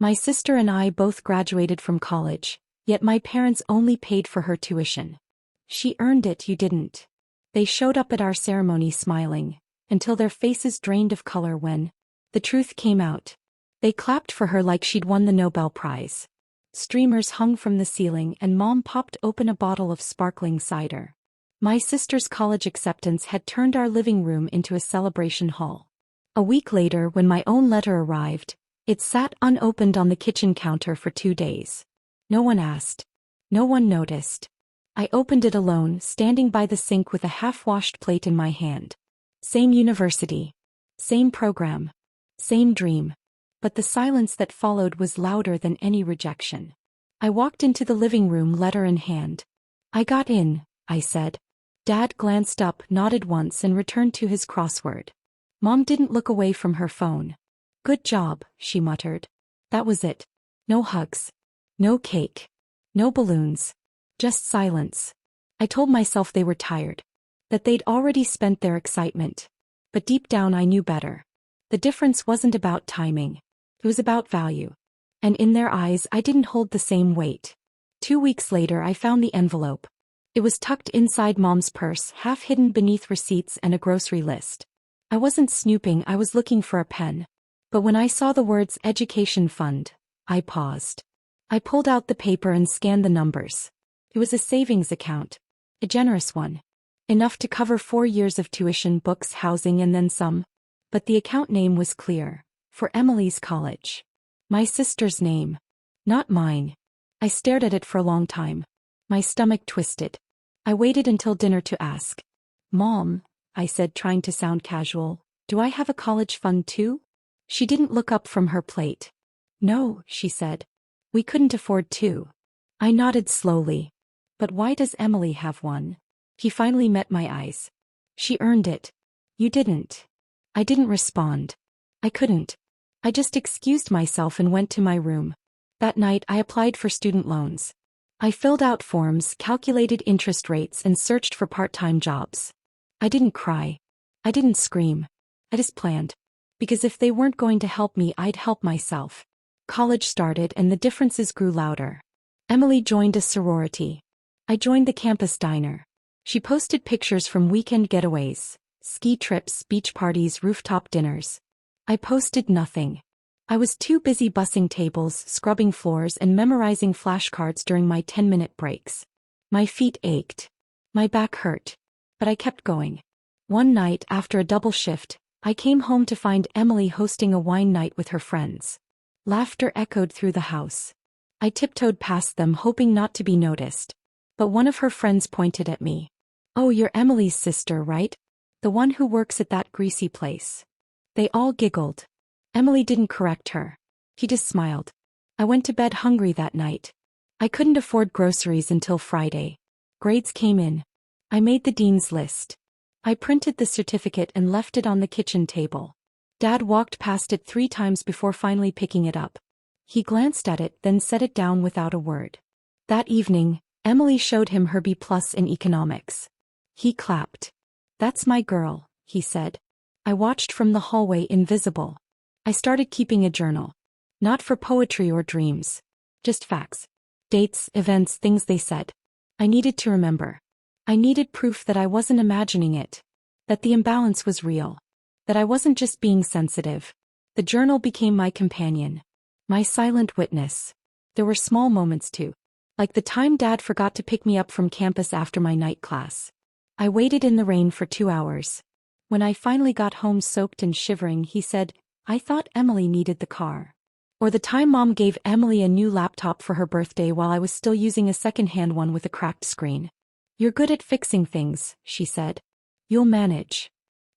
My sister and I both graduated from college, yet my parents only paid for her tuition. She earned it, you didn't. They showed up at our ceremony smiling, until their faces drained of color when the truth came out. They clapped for her like she'd won the Nobel Prize. Streamers hung from the ceiling and Mom popped open a bottle of sparkling cider. My sister's college acceptance had turned our living room into a celebration hall. A week later, when my own letter arrived, it sat unopened on the kitchen counter for 2 days. No one asked. No one noticed. I opened it alone, standing by the sink with a half-washed plate in my hand. Same university. Same program. Same dream. But the silence that followed was louder than any rejection. I walked into the living room, letter in hand. "I got in," I said. Dad glanced up, nodded once and returned to his crossword. Mom didn't look away from her phone. "Good job," she muttered. That was it. No hugs. No cake. No balloons. Just silence. I told myself they were tired. That they'd already spent their excitement. But deep down I knew better. The difference wasn't about timing. It was about value. And in their eyes I didn't hold the same weight. 2 weeks later I found the envelope. It was tucked inside Mom's purse, half hidden beneath receipts and a grocery list. I wasn't snooping, I was looking for a pen. But when I saw the words Education Fund, I paused. I pulled out the paper and scanned the numbers. It was a savings account. A generous one. Enough to cover 4 years of tuition, books, housing and then some. But the account name was clear. For Emily's college. My sister's name. Not mine. I stared at it for a long time. My stomach twisted. I waited until dinner to ask. "Mom," I said, trying to sound casual, "do I have a college fund too?" She didn't look up from her plate. "No," she said. "We couldn't afford to." I nodded slowly. "But why does Emily have one?" He finally met my eyes. "She earned it. You didn't." I didn't respond. I couldn't. I just excused myself and went to my room. That night I applied for student loans. I filled out forms, calculated interest rates and searched for part-time jobs. I didn't cry. I didn't scream. I just planned. Because if they weren't going to help me, I'd help myself. College started and the differences grew louder. Emily joined a sorority. I joined the campus diner. She posted pictures from weekend getaways, ski trips, beach parties, rooftop dinners. I posted nothing. I was too busy bussing tables, scrubbing floors and memorizing flashcards during my 10-minute breaks. My feet ached. My back hurt. But I kept going. One night, after a double shift, I came home to find Emily hosting a wine night with her friends. Laughter echoed through the house. I tiptoed past them, hoping not to be noticed. But one of her friends pointed at me. "Oh, you're Emily's sister, right? The one who works at that greasy place." They all giggled. Emily didn't correct her. He just smiled. I went to bed hungry that night. I couldn't afford groceries until Friday. Grades came in. I made the dean's list. I printed the certificate and left it on the kitchen table. Dad walked past it 3 times before finally picking it up. He glanced at it, then set it down without a word. That evening, Emily showed him her B+ in economics. He clapped. "That's my girl," he said. I watched from the hallway, invisible. I started keeping a journal. Not for poetry or dreams. Just facts. Dates, events, things they said. I needed to remember. I needed proof that I wasn't imagining it. That the imbalance was real. That I wasn't just being sensitive. The journal became my companion. My silent witness. There were small moments too. Like the time Dad forgot to pick me up from campus after my night class. I waited in the rain for 2 hours. When I finally got home soaked and shivering, he said, "I thought Emily needed the car." Or the time Mom gave Emily a new laptop for her birthday while I was still using a second-hand one with a cracked screen. "You're good at fixing things," she said. "You'll manage."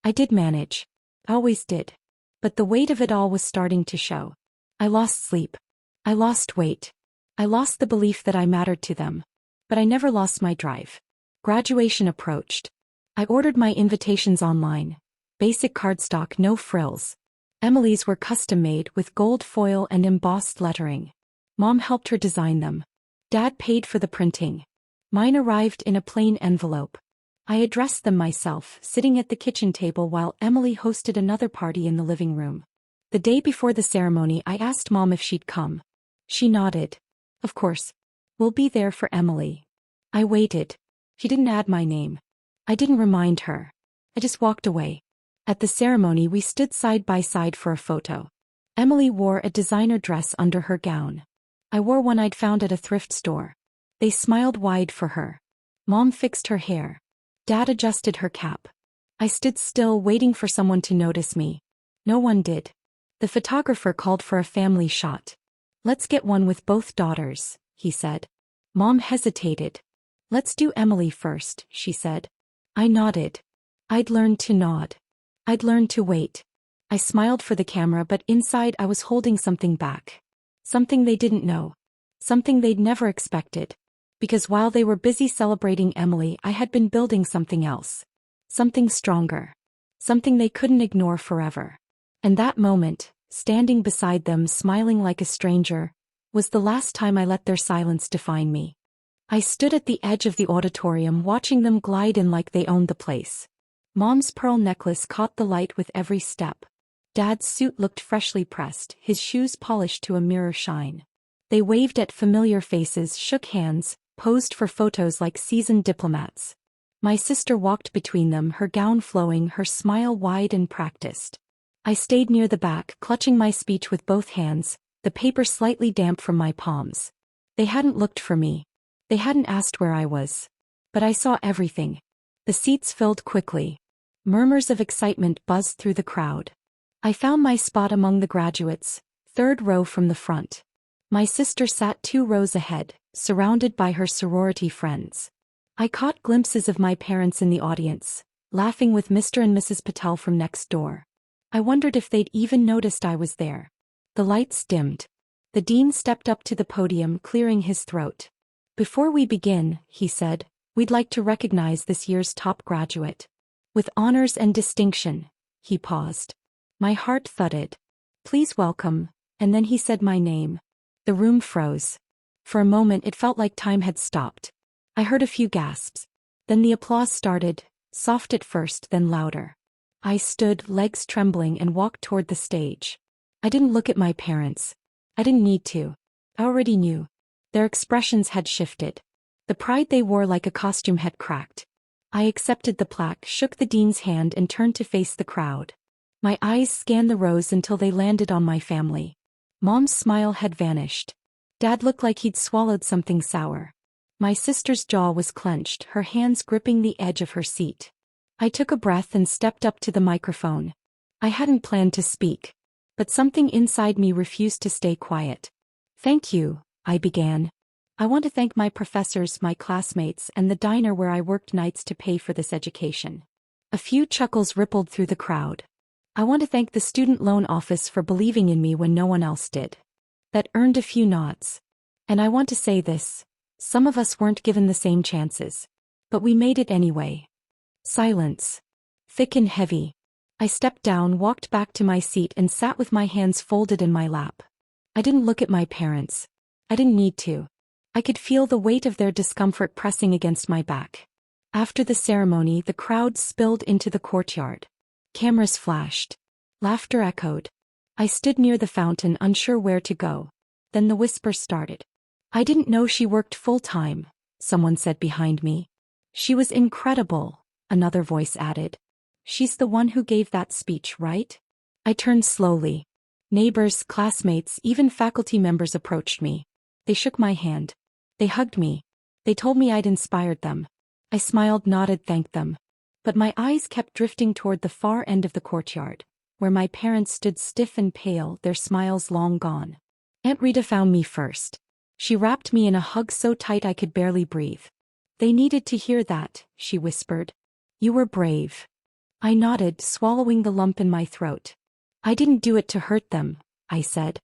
I did manage. I always did. But the weight of it all was starting to show. I lost sleep. I lost weight. I lost the belief that I mattered to them. But I never lost my drive. Graduation approached. I ordered my invitations online. Basic cardstock, no frills. Emily's were custom-made with gold foil and embossed lettering. Mom helped her design them. Dad paid for the printing. Mine arrived in a plain envelope. I addressed them myself, sitting at the kitchen table while Emily hosted another party in the living room. The day before the ceremony, I asked Mom if she'd come. She nodded. Of course. We'll be there for Emily. I waited. She didn't add my name. I didn't remind her. I just walked away. At the ceremony, we stood side by side for a photo. Emily wore a designer dress under her gown. I wore one I'd found at a thrift store. They smiled wide for her. Mom fixed her hair. Dad adjusted her cap. I stood still, waiting for someone to notice me. No one did. The photographer called for a family shot. Let's get one with both daughters, he said. Mom hesitated. Let's do Emily first, she said. I nodded. I'd learned to nod. I'd learned to wait. I smiled for the camera, but inside I was holding something back. Something they didn't know. Something they'd never expected. Because while they were busy celebrating Emily, I had been building something else. Something stronger. Something they couldn't ignore forever. And that moment, standing beside them smiling like a stranger, was the last time I let their silence define me. I stood at the edge of the auditorium watching them glide in like they owned the place. Mom's pearl necklace caught the light with every step. Dad's suit looked freshly pressed, his shoes polished to a mirror shine. They waved at familiar faces, shook hands, posed for photos like seasoned diplomats. My sister walked between them, her gown flowing, her smile wide and practiced. I stayed near the back, clutching my speech with both hands, the paper slightly damp from my palms. They hadn't looked for me. They hadn't asked where I was. But I saw everything. The seats filled quickly. Murmurs of excitement buzzed through the crowd. I found my spot among the graduates, third row from the front. My sister sat 2 rows ahead, surrounded by her sorority friends. I caught glimpses of my parents in the audience, laughing with Mr. and Mrs. Patel from next door. I wondered if they'd even noticed I was there. The lights dimmed. The dean stepped up to the podium, clearing his throat. Before we begin, he said, we'd like to recognize this year's top graduate. With honors and distinction. He paused. My heart thudded. Please welcome, and then he said my name. The room froze. For a moment it felt like time had stopped. I heard a few gasps. Then the applause started, soft at first, then louder. I stood, legs trembling, and walked toward the stage. I didn't look at my parents. I didn't need to. I already knew. Their expressions had shifted. The pride they wore like a costume had cracked. I accepted the plaque, shook the dean's hand, and turned to face the crowd. My eyes scanned the rows until they landed on my family. Mom's smile had vanished. Dad looked like he'd swallowed something sour. My sister's jaw was clenched, her hands gripping the edge of her seat. I took a breath and stepped up to the microphone. I hadn't planned to speak. But something inside me refused to stay quiet. Thank you, I began. I want to thank my professors, my classmates, and the diner where I worked nights to pay for this education. A few chuckles rippled through the crowd. I want to thank the student loan office for believing in me when no one else did. That earned a few nods. And I want to say this. Some of us weren't given the same chances. But we made it anyway. Silence. Thick and heavy. I stepped down, walked back to my seat, and sat with my hands folded in my lap. I didn't look at my parents. I didn't need to. I could feel the weight of their discomfort pressing against my back. After the ceremony, the crowd spilled into the courtyard. Cameras flashed. Laughter echoed. I stood near the fountain, unsure where to go. Then the whisper started. I didn't know she worked full-time, someone said behind me. She was incredible, another voice added. She's the one who gave that speech, right? I turned slowly. Neighbors, classmates, even faculty members approached me. They shook my hand. They hugged me. They told me I'd inspired them. I smiled, nodded, thanked them. But my eyes kept drifting toward the far end of the courtyard, where my parents stood stiff and pale, their smiles long gone. Aunt Rita found me first. She wrapped me in a hug so tight I could barely breathe. They needed to hear that, she whispered. You were brave. I nodded, swallowing the lump in my throat. I didn't do it to hurt them, I said.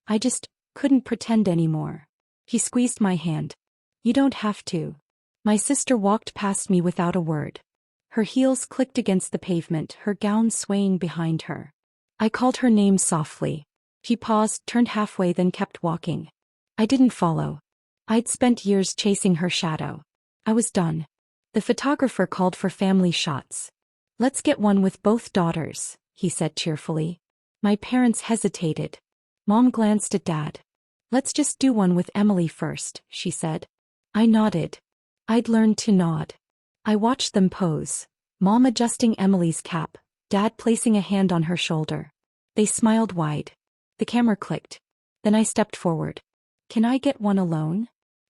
I just couldn't pretend anymore. He squeezed my hand. You don't have to. My sister walked past me without a word. Her heels clicked against the pavement, her gown swaying behind her. I called her name softly. She paused, turned halfway, then kept walking. I didn't follow. I'd spent years chasing her shadow. I was done. The photographer called for family shots. Let's get one with both daughters, he said cheerfully. My parents hesitated. Mom glanced at Dad. Let's just do one with Emily first, she said. I nodded. I'd learned to nod. I watched them pose. Mom adjusting Emily's cap, Dad placing a hand on her shoulder. They smiled wide. The camera clicked. Then I stepped forward. Can I get one alone?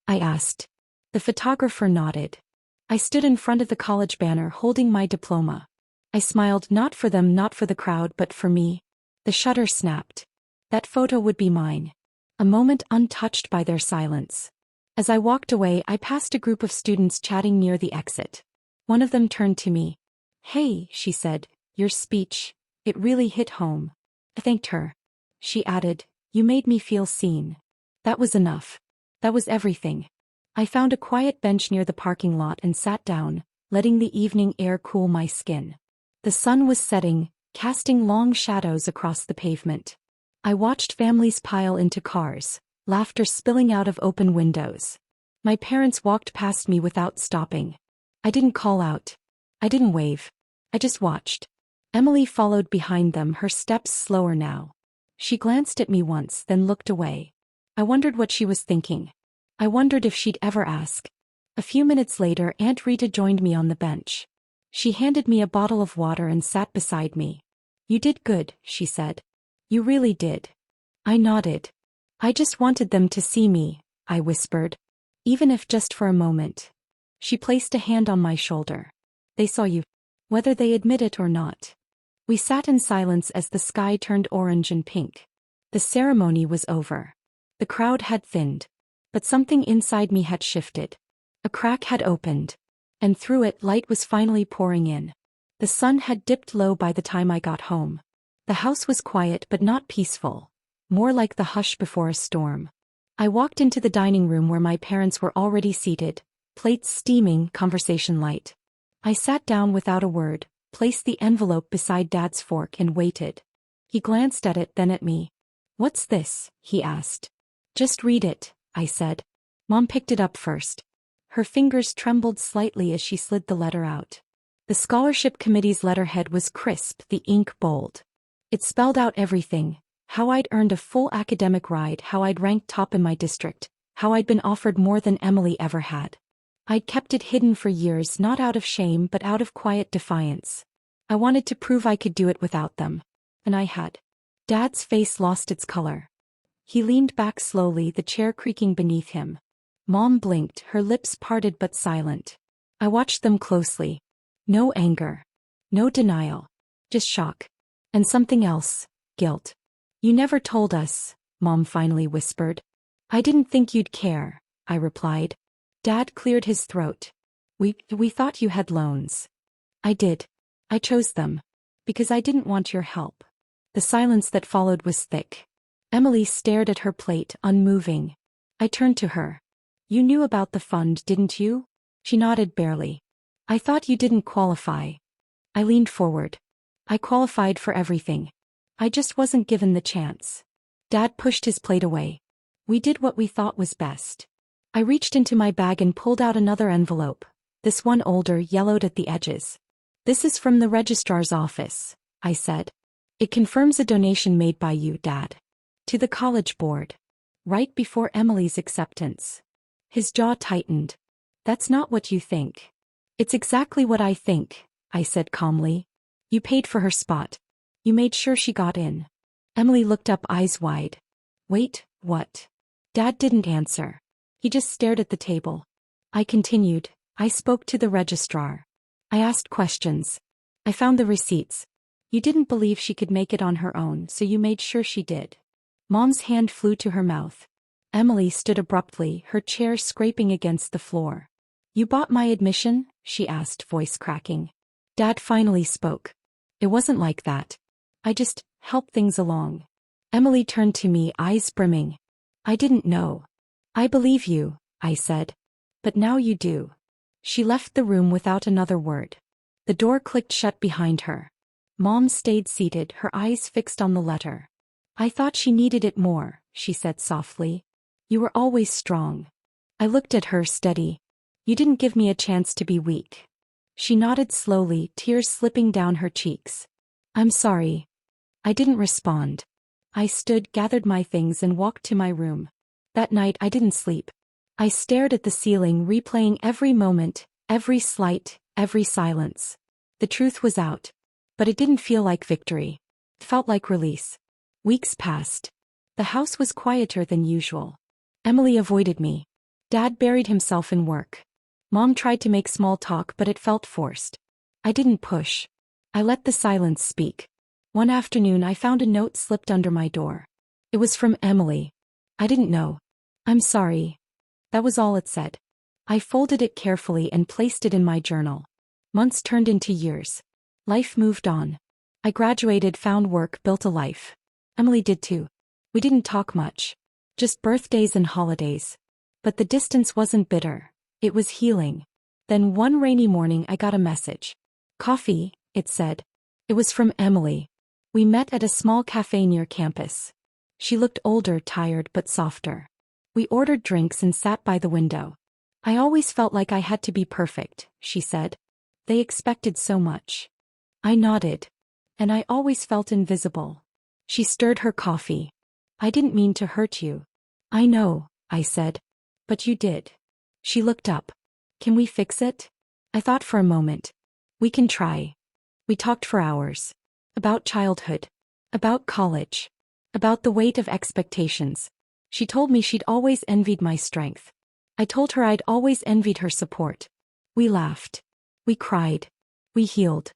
I asked. The photographer nodded. I stood in front of the college banner holding my diploma. I smiled, not for them, not for the crowd, but for me. The shutter snapped. That photo would be mine. A moment untouched by their silence. As I walked away, I passed a group of students chatting near the exit. One of them turned to me. Hey, she said, your speech, it really hit home. I thanked her. She added, you made me feel seen. That was enough. That was everything. I found a quiet bench near the parking lot and sat down, letting the evening air cool my skin. The sun was setting, casting long shadows across the pavement. I watched families pile into cars, laughter spilling out of open windows. My parents walked past me without stopping. I didn't call out. I didn't wave. I just watched. Emily followed behind them, her steps slower now. She glanced at me once, then looked away. I wondered what she was thinking. I wondered if she'd ever ask. A few minutes later, Aunt Rita joined me on the bench. She handed me a bottle of water and sat beside me. You did good, she said. You really did. I nodded. I just wanted them to see me, I whispered. Even if just for a moment. She placed a hand on my shoulder. They saw you. Whether they admit it or not. We sat in silence as the sky turned orange and pink. The ceremony was over. The crowd had thinned. But something inside me had shifted. A crack had opened. And through it light was finally pouring in. The sun had dipped low by the time I got home. The house was quiet but not peaceful. More like the hush before a storm. I walked into the dining room where my parents were already seated, plates steaming, conversation light. I sat down without a word, placed the envelope beside Dad's fork and waited. He glanced at it, then at me. What's this? He asked. Just read it, I said. Mom picked it up first. Her fingers trembled slightly as she slid the letter out. The scholarship committee's letterhead was crisp, the ink bold. It spelled out everything. How I'd earned a full academic ride, how I'd ranked top in my district, how I'd been offered more than Emily ever had. I'd kept it hidden for years, not out of shame but out of quiet defiance. I wanted to prove I could do it without them. And I had. Dad's face lost its color. He leaned back slowly, the chair creaking beneath him. Mom blinked, her lips parted but silent. I watched them closely. No anger. No denial. Just shock. And something else. Guilt. You never told us, Mom finally whispered. I didn't think you'd care, I replied. Dad cleared his throat. We thought you had loans. I did. I chose them. Because I didn't want your help. The silence that followed was thick. Emily stared at her plate, unmoving. I turned to her. You knew about the fund, didn't you? She nodded barely. I thought you didn't qualify. I leaned forward. I qualified for everything. I just wasn't given the chance. Dad pushed his plate away. We did what we thought was best. I reached into my bag and pulled out another envelope. This one older, yellowed at the edges. This is from the registrar's office, I said. It confirms a donation made by you, Dad. To the college board. Right before Emily's acceptance. His jaw tightened. That's not what you think. It's exactly what I think, I said calmly. You paid for her spot. You made sure she got in. Emily looked up, eyes wide. Wait, what? Dad didn't answer. He just stared at the table. I continued. I spoke to the registrar. I asked questions. I found the receipts. You didn't believe she could make it on her own, so you made sure she did. Mom's hand flew to her mouth. Emily stood abruptly, her chair scraping against the floor. You bought my admission? She asked, voice cracking. Dad finally spoke. It wasn't like that. I just helped things along. Emily turned to me, eyes brimming. I didn't know. I believe you, I said. But now you do. She left the room without another word. The door clicked shut behind her. Mom stayed seated, her eyes fixed on the letter. I thought she needed it more, she said softly. You were always strong. I looked at her, steady. You didn't give me a chance to be weak. She nodded slowly, tears slipping down her cheeks. I'm sorry. I didn't respond. I stood, gathered my things and walked to my room. That night I didn't sleep. I stared at the ceiling, replaying every moment, every slight, every silence. The truth was out. But it didn't feel like victory. It felt like release. Weeks passed. The house was quieter than usual. Emily avoided me. Dad buried himself in work. Mom tried to make small talk, but it felt forced. I didn't push. I let the silence speak. One afternoon I found a note slipped under my door. It was from Emily. I didn't know. "I'm sorry." That was all it said. I folded it carefully and placed it in my journal. Months turned into years. Life moved on. I graduated, found work, built a life. Emily did too. We didn't talk much. Just birthdays and holidays. But the distance wasn't bitter. It was healing. Then one rainy morning I got a message. "Coffee," it said. It was from Emily. We met at a small cafe near campus. She looked older, tired, but softer. We ordered drinks and sat by the window. "I always felt like I had to be perfect," she said. "They expected so much." I nodded. "And I always felt invisible." She stirred her coffee. "I didn't mean to hurt you." "I know," I said. "But you did." She looked up. "Can we fix it?" I thought for a moment. "We can try." We talked for hours. About childhood. About college. About the weight of expectations. She told me she'd always envied my strength. I told her I'd always envied her support. We laughed. We cried. We healed.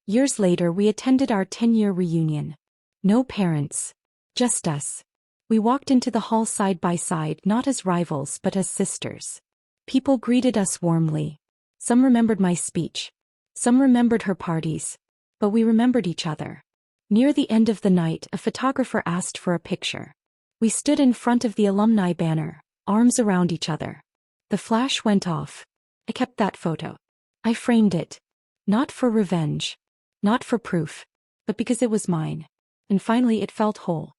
Years later we attended our 10-year reunion. No parents. Just us. We walked into the hall side by side, not as rivals but as sisters. People greeted us warmly. Some remembered my speech. Some remembered her parties. But we remembered each other. Near the end of the night, a photographer asked for a picture. We stood in front of the alumni banner, arms around each other. The flash went off. I kept that photo. I framed it. Not for revenge. Not for proof. But because it was mine. And finally it felt whole.